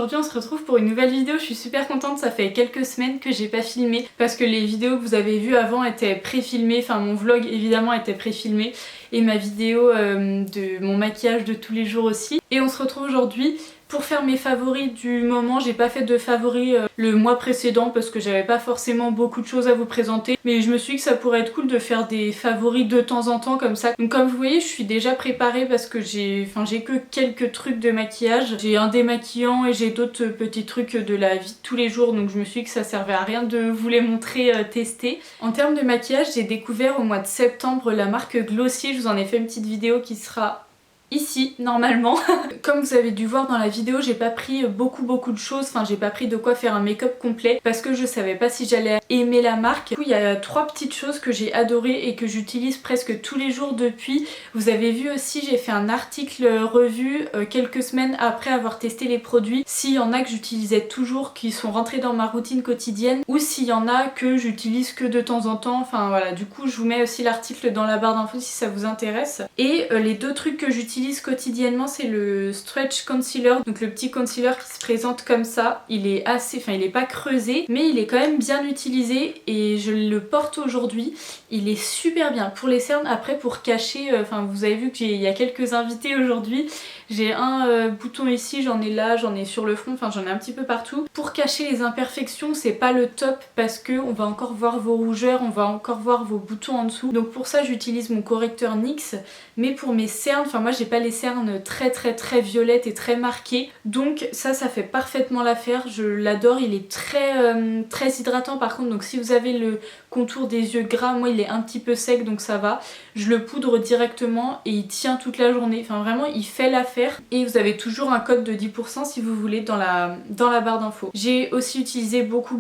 aujourd'hui on se retrouve pour une nouvelle vidéo. Je suis super contente, ça fait quelques semaines que j'ai pas filmé parce que les vidéos que vous avez vues avant étaient pré-filmées, enfin mon vlog évidemment était pré-filmé et ma vidéo de mon maquillage de tous les jours aussi. Et on se retrouve aujourd'hui pour faire mes favoris du moment. J'ai pas fait de favoris le mois précédent parce que j'avais pas forcément beaucoup de choses à vous présenter, mais je me suis dit que ça pourrait être cool de faire des favoris de temps en temps comme ça. Donc comme vous voyez, je suis déjà préparée parce que j'ai que quelques trucs de maquillage. J'ai un démaquillant et j'ai d'autres petits trucs de la vie de tous les jours, donc je me suis dit que ça servait à rien de vous les montrer tester. En termes de maquillage, j'ai découvert au mois de septembre la marque Glossier. Je vous en ai fait une petite vidéo qui sera ici normalement. Comme vous avez dû voir dans la vidéo, j'ai pas pris beaucoup de choses, enfin j'ai pas pris de quoi faire un make-up complet parce que je savais pas si j'allais aimer la marque. Du coup il y a 3 petites choses que j'ai adorées et que j'utilise presque tous les jours depuis. Vous avez vu aussi, j'ai fait un article revue quelques semaines après avoir testé les produits, s'il y en a que j'utilisais toujours, qui sont rentrés dans ma routine quotidienne, ou s'il y en a que j'utilise que de temps en temps. Enfin voilà, du coup je vous mets aussi l'article dans la barre d'infos si ça vous intéresse. Et les 2 trucs que j'utilise quotidiennement, c'est le Stretch Concealer, donc le petit concealer qui se présente comme ça. Il est assez, enfin il est pas creusé, mais il est quand même bien utilisé et je le porte aujourd'hui. Il est super bien pour les cernes. Après pour cacher, enfin vous avez vu qu'il y a quelques invités aujourd'hui. J'ai un bouton ici, j'en ai là, j'en ai sur le front, enfin j'en ai un petit peu partout. Pour cacher les imperfections, c'est pas le top parce que on va encore voir vos rougeurs, on va encore voir vos boutons en dessous. Donc pour ça j'utilise mon correcteur NYX, mais pour mes cernes, enfin moi j'ai pas les cernes très violettes et très marquées, donc ça fait parfaitement l'affaire. Je l'adore, il est très hydratant par contre, donc si vous avez le contour des yeux gras, moi il est un petit peu sec donc ça va. Je le poudre directement et il tient toute la journée, enfin vraiment il fait l'affaire. Et vous avez toujours un code de 10% si vous voulez dans la barre d'infos. J'ai aussi utilisé beaucoup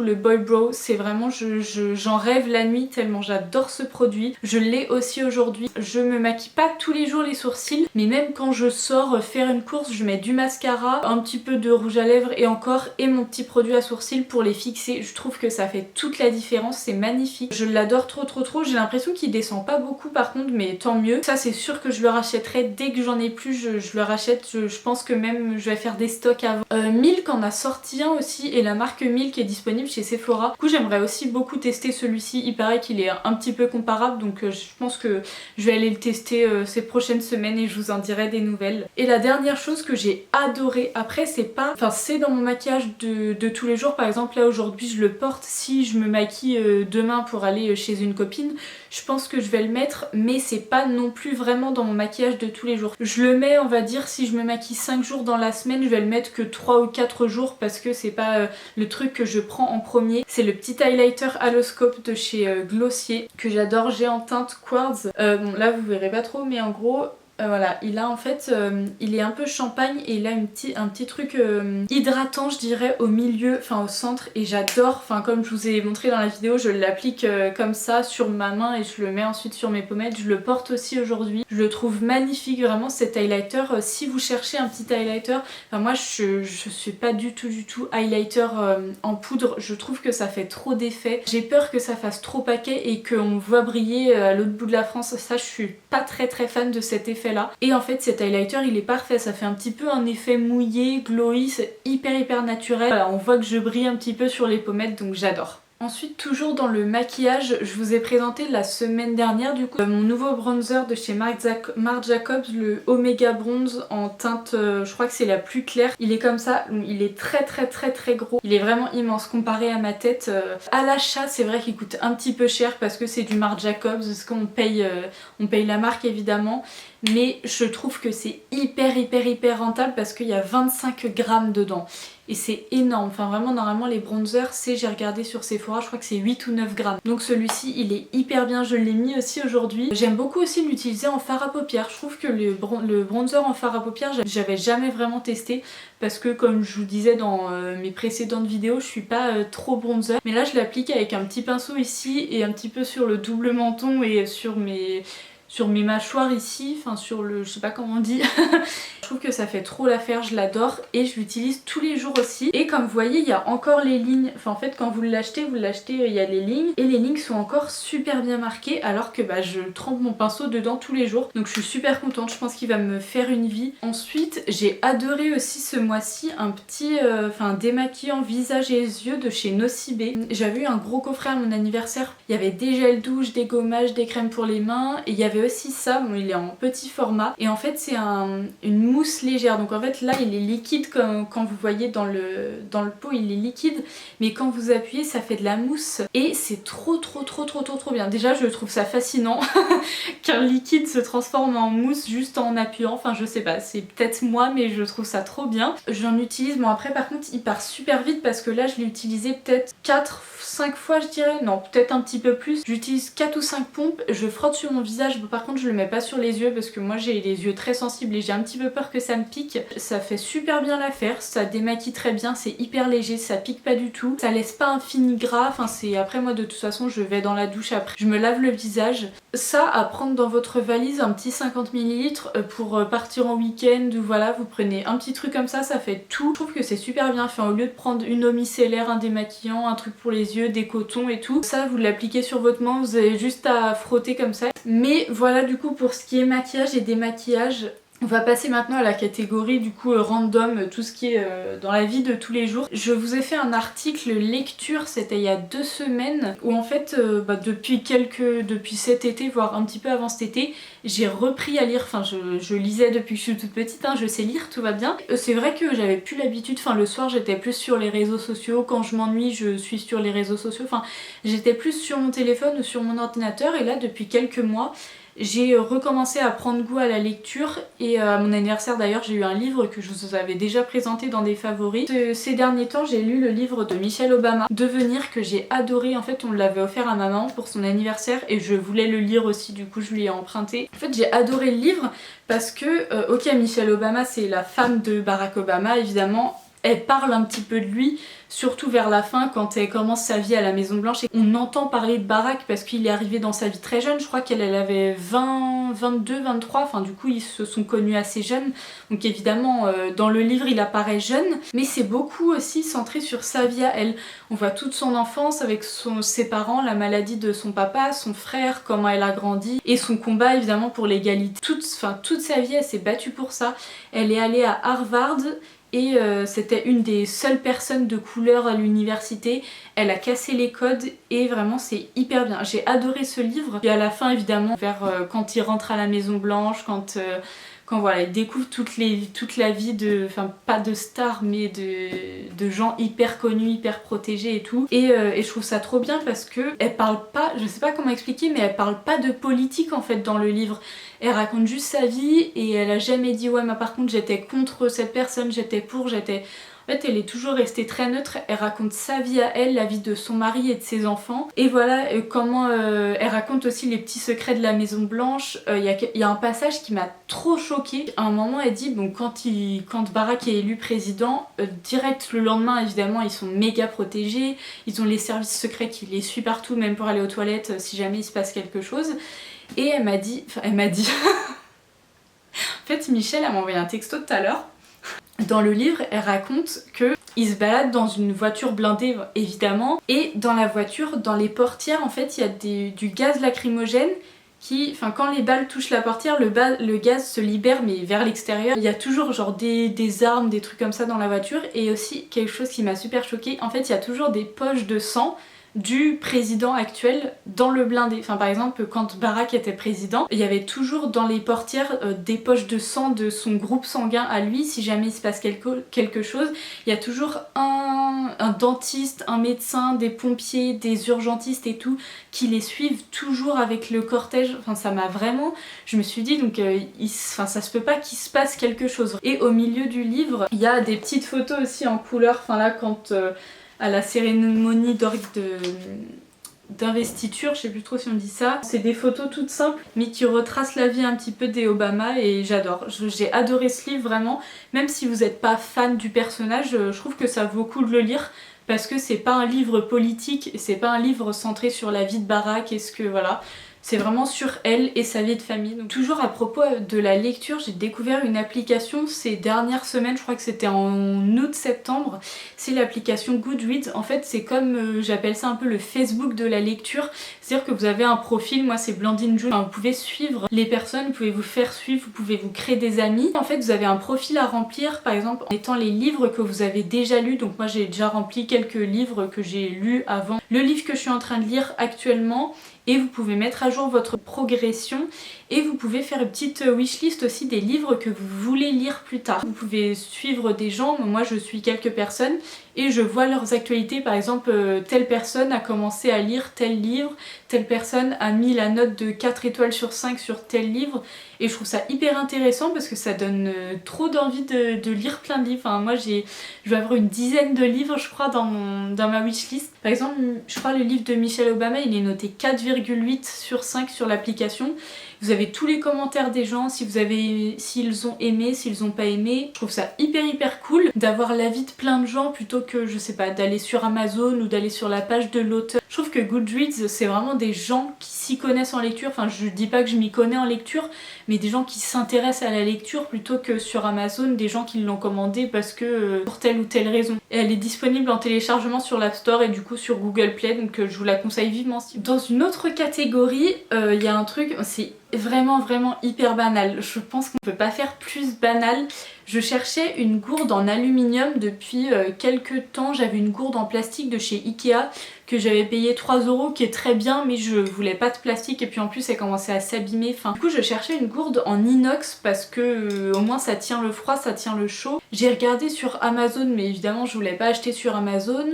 le Boy Brow, c'est vraiment, j'en rêve la nuit tellement j'adore ce produit. Je l'ai aussi aujourd'hui. Je me maquille pas tous les jours les sourcils, mais même quand je sors faire une course, je mets du mascara, un petit peu de rouge à lèvres et encore, et mon petit produit à sourcils pour les fixer. Je trouve que ça fait toute la différence, c'est magnifique. Je l'adore trop. J'ai l'impression qu'il descend pas beaucoup par contre, mais tant mieux. Ça c'est sûr que je le rachèterai dès que j'en ai plus, je le rachète. Je pense que même je vais faire des stocks avant. Milk en a sorti un aussi, et la marque Milk est disponible chez Sephora. Du coup j'aimerais aussi beaucoup tester celui-ci. Il paraît qu'il est un petit peu comparable, donc je pense que je vais aller le tester ces prochaines semaines et je vous en dirai des nouvelles. Et la dernière chose que j'ai adoré, après c'est pas, enfin c'est dans mon maquillage de tous les jours. Par exemple là aujourd'hui je le porte, si je me maquille demain pour aller chez une copine, je pense que je vais le mettre, mais c'est pas non plus vraiment dans mon maquillage de tous les jours. Je le mets, on va dire, si je me maquille 5 jours dans la semaine, je vais le mettre que 3 ou 4 jours parce que c'est pas le truc que je prends en premier. C'est le petit highlighter Haloscope de chez Glossier que j'adore, j'ai en teinte Quartz. Bon là vous verrez pas trop, mais en gros voilà, il a en fait, il est un peu champagne et il a un petit truc hydratant je dirais au milieu, enfin au centre, et j'adore, enfin comme je vous ai montré dans la vidéo, je l'applique comme ça sur ma main et je le mets ensuite sur mes pommettes. Je le porte aussi aujourd'hui, je le trouve magnifique vraiment cet highlighter. Si vous cherchez un petit highlighter, enfin moi je suis pas du tout highlighter en poudre, je trouve que ça fait trop d'effet. J'ai peur que ça fasse trop paquet et qu'on voit briller à l'autre bout de la France, ça je suis pas très fan de cet effet là. Et en fait cet highlighter il est parfait, ça fait un petit peu un effet mouillé, glowy, c'est hyper naturel. Voilà, on voit que je brille un petit peu sur les pommettes, donc j'adore. Ensuite, toujours dans le maquillage, je vous ai présenté la semaine dernière du coup mon nouveau bronzer de chez Marc Jacobs, le Omega Bronze en teinte, je crois que c'est la plus claire. Il est comme ça, il est très gros, il est vraiment immense comparé à ma tête. À l'achat c'est vrai qu'il coûte un petit peu cher parce que c'est du Marc Jacobs, parce qu'on paye la marque évidemment, mais je trouve que c'est hyper rentable parce qu'il y a 25 grammes dedans. Et c'est énorme, enfin vraiment normalement les bronzers c'est, j'ai regardé sur Sephora, je crois que c'est 8 ou 9 grammes. Donc celui-ci il est hyper bien, je l'ai mis aussi aujourd'hui. J'aime beaucoup aussi l'utiliser en fard à paupières. Je trouve que le bronzer en fard à paupières j'avais jamais vraiment testé parce que comme je vous disais dans mes précédentes vidéos, je suis pas trop bronzer. Mais là je l'applique avec un petit pinceau ici et un petit peu sur le double menton et sur mes sur mes mâchoires ici, enfin sur le, je sais pas comment on dit. Je trouve que ça fait trop l'affaire, je l'adore et je l'utilise tous les jours aussi. Et comme vous voyez, il y a encore les lignes, enfin en fait quand vous l'achetez, il y a les lignes et les lignes sont encore super bien marquées alors que bah, je trempe mon pinceau dedans tous les jours. Donc je suis super contente, je pense qu'il va me faire une vie. Ensuite, j'ai adoré aussi ce mois-ci un petit démaquillant visage et yeux de chez Nocibé. J'avais eu un gros coffret à mon anniversaire, il y avait des gels douche, des gommages, des crèmes pour les mains et il y avait aussi ça, bon il est en petit format et en fait c'est une mousse légère, donc en fait là il est liquide comme quand vous voyez dans le pot il est liquide, mais quand vous appuyez ça fait de la mousse et c'est trop bien. Déjà je trouve ça fascinant qu'un liquide se transforme en mousse juste en appuyant, enfin je sais pas, c'est peut-être moi mais je trouve ça trop bien. J'en utilise, bon après par contre il part super vite parce que là je l'ai utilisé peut-être 4-5 fois je dirais, non peut-être un petit peu plus. J'utilise 4 ou 5 pompes, je frotte sur mon visage, par contre je le mets pas sur les yeux parce que moi j'ai les yeux très sensibles et j'ai un petit peu peur que ça me pique. Ça fait super bien l'affaire, ça démaquille très bien, c'est hyper léger, ça pique pas du tout, ça laisse pas un fini gras, enfin c'est après moi de toute façon je vais dans la douche après, je me lave le visage. Ça à prendre dans votre valise, un petit 50 ml pour partir en week-end ou voilà, vous prenez un petit truc comme ça fait tout. Je trouve que c'est super bien fait, au lieu de prendre une eau micellaire, un démaquillant, un truc pour les yeux, des cotons et tout. Ça vous l'appliquez sur votre main, vous avez juste à frotter comme ça. Mais voilà du coup pour ce qui est maquillage et démaquillage. On va passer maintenant à la catégorie du coup random, tout ce qui est dans la vie de tous les jours. Je vous ai fait un article lecture, c'était il y a 2 semaines, où en fait depuis cet été, voire un petit peu avant cet été, j'ai repris à lire, enfin je lisais depuis que je suis toute petite, hein, je sais lire, tout va bien. C'est vrai que j'avais plus l'habitude, enfin le soir j'étais plus sur les réseaux sociaux, quand je m'ennuie je suis sur les réseaux sociaux, enfin j'étais plus sur mon téléphone ou sur mon ordinateur et là depuis quelques mois, j'ai recommencé à prendre goût à la lecture et à mon anniversaire d'ailleurs j'ai eu un livre que je vous avais déjà présenté dans des favoris. Ces derniers temps j'ai lu le livre de Michelle Obama, Devenir, que j'ai adoré. En fait on l'avait offert à ma maman pour son anniversaire et je voulais le lire aussi, du coup je lui ai emprunté. En fait j'ai adoré le livre parce que ok, Michelle Obama c'est la femme de Barack Obama évidemment. Elle parle un petit peu de lui, surtout vers la fin quand elle commence sa vie à la Maison Blanche et on entend parler de Barack parce qu'il est arrivé dans sa vie très jeune, je crois qu'elle avait 20, 22, 23, enfin du coup ils se sont connus assez jeunes, donc évidemment dans le livre il apparaît jeune, mais c'est beaucoup aussi centré sur sa vie à elle. On voit toute son enfance avec ses parents, la maladie de son papa, son frère, comment elle a grandi et son combat évidemment pour l'égalité. Toute sa vie elle s'est battue pour ça. Elle est allée à Harvard et c'était une des seules personnes de couleur à l'université. Elle a cassé les codes et vraiment c'est hyper bien. J'ai adoré ce livre. Et à la fin évidemment, quand il rentre à la Maison Blanche, quand voilà, il découvre toute la vie de, enfin pas de stars mais de gens hyper connus, hyper protégés et tout. Et je trouve ça trop bien parce que elle parle pas, je sais pas comment expliquer, mais elle parle pas de politique en fait dans le livre. Elle raconte juste sa vie et elle a jamais dit ouais mais par contre j'étais contre cette personne, j'étais pour, j'étais... En fait elle est toujours restée très neutre, elle raconte sa vie à elle, la vie de son mari et de ses enfants. Et voilà comment elle raconte aussi les petits secrets de la Maison Blanche. Il y a un passage qui m'a trop choquée. À un moment elle dit, bon quand Barack est élu président, direct le lendemain évidemment ils sont méga protégés, ils ont les services secrets qui les suivent partout, même pour aller aux toilettes si jamais il se passe quelque chose. Et elle m'a dit... En fait Michelle elle m'a envoyé un texto tout à l'heure. Dans le livre, elle raconte qu'ils se baladent dans une voiture blindée évidemment, et dans la voiture, dans les portières en fait il y a du gaz lacrymogène qui, enfin quand les balles touchent la portière, le gaz se libère mais vers l'extérieur. Il y a toujours genre des armes, des trucs comme ça dans la voiture. Et aussi quelque chose qui m'a super choquée, en fait il y a toujours des poches de sang du président actuel dans le blindé. Enfin par exemple quand Barack était président, il y avait toujours dans les portières des poches de sang de son groupe sanguin à lui si jamais il se passe quelque chose. Il y a toujours un dentiste, un médecin, des pompiers, des urgentistes et tout qui les suivent toujours avec le cortège. Enfin ça m'a vraiment... Je me suis dit donc ça se peut pas qu'il se passe quelque chose. Et au milieu du livre il y a des petites photos aussi en couleur. Enfin là quand... à la cérémonie d'investiture, je sais plus trop si on dit ça. C'est des photos toutes simples mais qui retracent la vie un petit peu des Obama et j'adore. J'ai adoré ce livre vraiment, même si vous n'êtes pas fan du personnage, je trouve que ça vaut le coup de le lire parce que c'est pas un livre politique, c'est pas un livre centré sur la vie de Barack et ce que voilà. C'est vraiment sur elle et sa vie de famille. Donc, toujours à propos de la lecture, j'ai découvert une application ces dernières semaines, je crois que c'était en août-septembre, c'est l'application Goodreads. En fait c'est comme, j'appelle ça un peu le Facebook de la lecture, c'est-à-dire que vous avez un profil, moi c'est Blandine June, enfin, vous pouvez suivre les personnes, vous pouvez vous faire suivre, vous pouvez vous créer des amis. En fait vous avez un profil à remplir, par exemple en mettant les livres que vous avez déjà lus, donc moi j'ai déjà rempli quelques livres que j'ai lus avant, le livre que je suis en train de lire actuellement, et vous pouvez mettre à jour votre progression et vous pouvez faire une petite wishlist aussi des livres que vous voulez lire plus tard. Vous pouvez suivre des gens, moi je suis quelques personnes et je vois leurs actualités, par exemple telle personne a commencé à lire tel livre, telle personne a mis la note de 4 étoiles sur 5 sur tel livre, et je trouve ça hyper intéressant parce que ça donne trop d'envie de lire plein de livres. Enfin, moi je vais avoir une dizaine de livres je crois dans ma wishlist. Par exemple je crois le livre de Michelle Obama il est noté 4,8 sur 5 sur l'application. Vous avez tous les commentaires des gens, s'ils ont aimé, s'ils ont pas aimé. Je trouve ça hyper cool d'avoir l'avis de plein de gens plutôt que, je sais pas, d'aller sur Amazon ou d'aller sur la page de l'auteur. Je trouve que Goodreads c'est vraiment des gens qui s'y connaissent en lecture. Enfin je dis pas que je m'y connais en lecture, mais des gens qui s'intéressent à la lecture plutôt que sur Amazon, des gens qui l'ont commandé parce que pour telle ou telle raison. Et elle est disponible en téléchargement sur l'App Store et du coup sur Google Play, donc je vous la conseille vivement. Dans une autre catégorie, il y a un truc, c'est vraiment hyper banal. Je pense qu'on peut pas faire plus banal. Je cherchais une gourde en aluminium depuis quelques temps. J'avais une gourde en plastique de chez Ikea que j'avais payé 3 €, qui est très bien, mais je voulais pas de plastique et puis en plus elle commençait à s'abîmer. Enfin, du coup je cherchais une gourde en inox parce que au moins ça tient le froid, ça tient le chaud. J'ai regardé sur Amazon, mais évidemment je voulais pas acheter sur Amazon.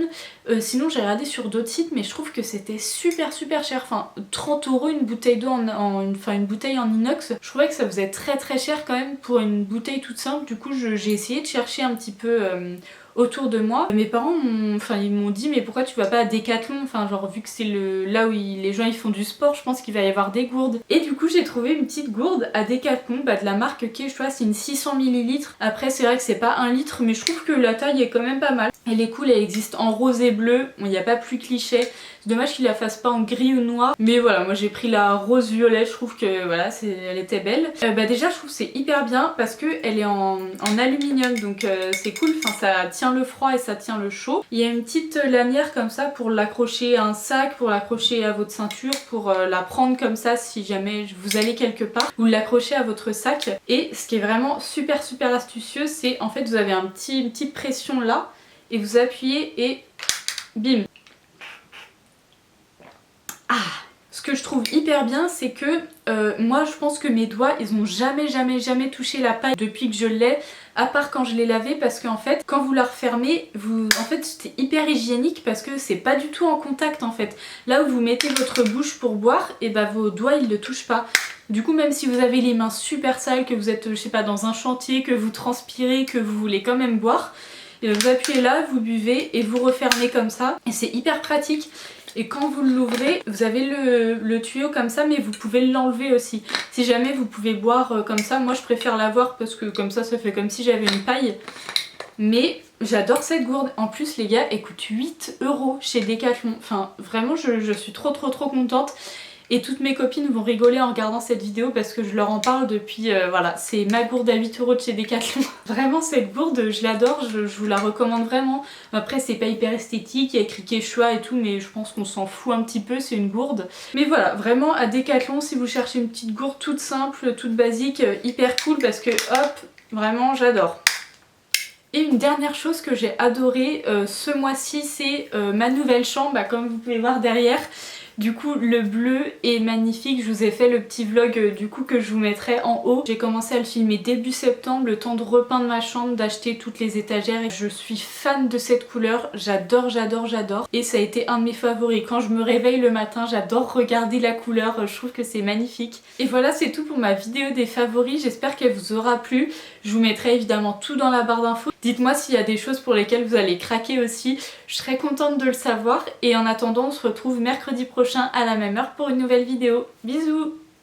Sinon j'ai regardé sur d'autres sites, mais je trouve que c'était super cher. Enfin 30 € une bouteille d'eau une bouteille en inox. Je trouvais que ça faisait très cher quand même pour une bouteille toute simple. Du coup j'ai essayé de chercher un petit peu autour de moi. Mes parents ils m'ont dit mais pourquoi tu vas pas à Decathlon, enfin genre vu que c'est là où les gens ils font du sport, je pense qu'il va y avoir des gourdes. Et du coup j'ai trouvé une petite gourde à Decathlon, de la marque Kei, je crois c'est une 600 ml. Après c'est vrai que c'est pas 1 litre, mais je trouve que la taille est quand même pas mal. Elle est cool, elle existe en rose et bleu, il n'y a pas plus cliché. C'est dommage qu'il la fasse pas en gris ou noir, mais voilà, moi j'ai pris la rose violet, je trouve que voilà, elle était belle. Déjà je trouve que c'est hyper bien parce que elle est en aluminium, donc c'est cool, enfin ça tient le froid et ça tient le chaud. Il y a une petite lanière comme ça pour l'accrocher à un sac, pour l'accrocher à votre ceinture, pour la prendre comme ça si jamais vous allez quelque part, vous l'accrochez à votre sac. Et ce qui est vraiment super astucieux, c'est en fait vous avez une petite pression là et vous appuyez et bim. Ah, ce que je trouve hyper bien, c'est que moi je pense que mes doigts ils ont jamais touché la paille depuis que je l'ai, à part quand je l'ai lavé, parce qu'en fait quand vous la refermez, en fait c'est hyper hygiénique parce que c'est pas du tout en contact en fait. Là où vous mettez votre bouche pour boire, et vos doigts ils ne touchent pas. Du coup même si vous avez les mains super sales, que vous êtes je sais pas dans un chantier, que vous transpirez, que vous voulez quand même boire, et vous appuyez là, vous buvez et vous refermez comme ça, et c'est hyper pratique. Et quand vous l'ouvrez, vous avez le tuyau comme ça, mais vous pouvez l'enlever aussi. Si jamais vous pouvez boire comme ça, moi je préfère l'avoir parce que comme ça fait comme si j'avais une paille. Mais j'adore cette gourde. En plus les gars, elle coûte 8 € chez Decathlon. Enfin vraiment je suis trop contente. Et toutes mes copines vont rigoler en regardant cette vidéo parce que je leur en parle depuis, voilà, c'est ma gourde à 8 € de chez Decathlon. Vraiment cette gourde, je l'adore, je vous la recommande vraiment. Après c'est pas hyper esthétique, il y a écrit Quechua et tout, mais je pense qu'on s'en fout un petit peu, c'est une gourde. Mais voilà, vraiment à Decathlon, si vous cherchez une petite gourde toute simple, toute basique, hyper cool parce que hop, vraiment j'adore. Et une dernière chose que j'ai adoré ce mois-ci, c'est ma nouvelle chambre, comme vous pouvez voir derrière. Du coup le bleu est magnifique, je vous ai fait le petit vlog du coup que je vous mettrai en haut. J'ai commencé à le filmer début septembre, le temps de repeindre ma chambre, d'acheter toutes les étagères. Et je suis fan de cette couleur, j'adore. Et ça a été un de mes favoris. Quand je me réveille le matin, j'adore regarder la couleur, je trouve que c'est magnifique. Et voilà, c'est tout pour ma vidéo des favoris, j'espère qu'elle vous aura plu. Je vous mettrai évidemment tout dans la barre d'infos. Dites-moi s'il y a des choses pour lesquelles vous allez craquer aussi, je serais contente de le savoir. Et en attendant, on se retrouve mercredi prochain à la même heure pour une nouvelle vidéo. Bisous!